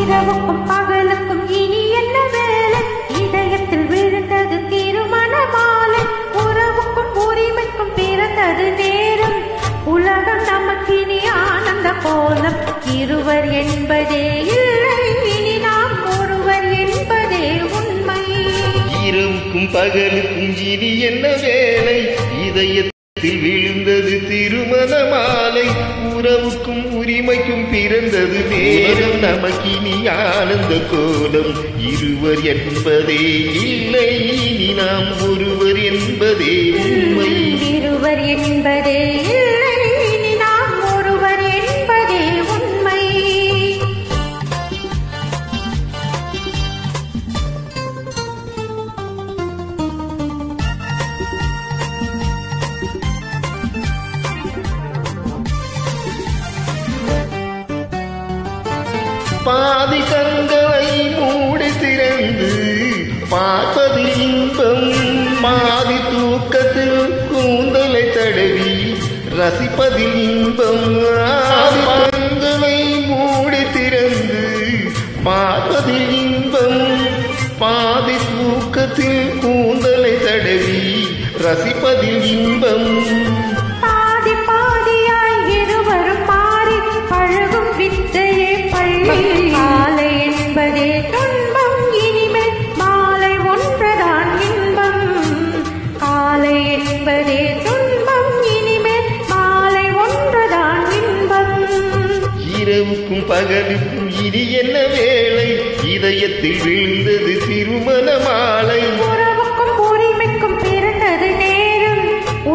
இரவுக்கும் பகலுக்கும் இனி என்ன வேலை? இதயத்தில் விழுந்தது திருமண மாலை. உறவுக்கும் உரிமைக்கும் பிறந்தது நேரம். உலகம் நமக்கினி ஆனந்த கோலம். இருவர் என்பதே இல்லை, இனி நாம் ஒருவர் என்பதே உண்மை. இரவுக்கும் பகலுக்கும் இனி என்ன வேலை? இதயத்தில் விழுந்தது திருமண மாலை. உறவுக்கும் உரிமைக்கும் பிறந்தது நேரம். நமக்கினி ஆனந்த கோலம். இருவர் என்பதே இல்லை, இனி நாம் ஒருவர் என்பதே உண்மை. இருவர் என்பதே இல்லை, இனி நாம் ஒருவர் என்பதே உண்மை. பாதி கண்களை மூடி திறந்து பார்ப்பது இன்பம். பாதி தூக்கத்தில் கூந்தலை தடவி ரசிப்பதில் இன்பம். கண்களை மூடி திறந்து பார்ப்பதில் இன்பம். பாதி தூக்கத்தில் கூந்தலை தடவி ரசிப்பதில் இன்பம். பாதி பாதியாய் இருவரும் மாறி பழகும் வித்தையே பள்ளி. காலை என்பதே துன்பம், இனிமேல் மாலை ஒன்றுதான் இன்பம். காலை என்பதே துன்பம், இனிமேல் மாலை ஒன்றுதான் இன்பம். இரவுக்கும் பகலுக்கும் இனி என்ன வேலை? இதயத்தில் விழுந்தது திருமண மாலை. உறவுக்கும் உரிமைக்கும் பிறந்தது நேரம்.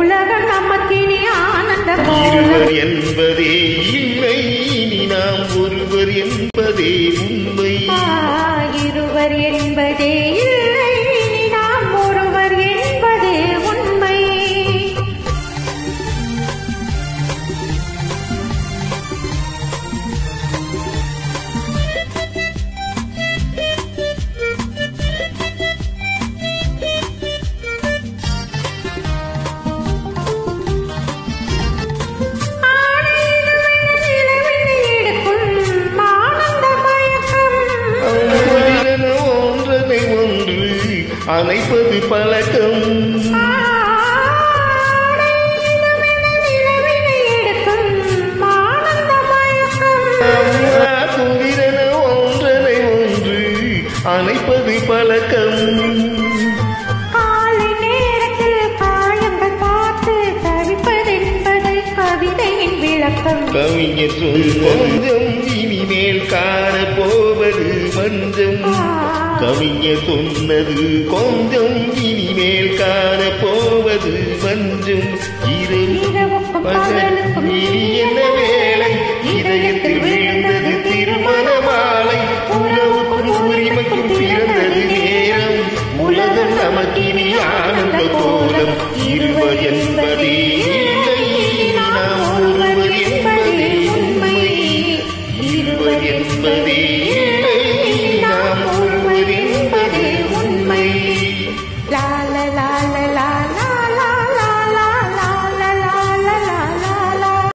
உலகம் நமக்கினி ஆனந்த இருவர் என்பதே இல்லை, இனி நாம் ஒருவர் என்பதே உண்மை. இருவர் என்பதே இல்லை, இனி நாம் ஒருவர் என்பதே உண்மை. அணைப்பது பழக்கம். குளிரென ஒன்றனை ஒன்று அணைப்பது பழக்கம். காலை நேரத்தில் காயங்கள் பார்த்து தவிப்பதென்பது கவிதையின் விளக்கம். கவிஞர் சொல் கொஞ்சம் இனிமேல் காணப்போவது மஞ்சம். கவிஞர் சொன்னது கொஞ்சம் இனிமேல் காணப்போவது மஞ்சம். இரவுக்கும் பகலுக்கும் இனி என்ன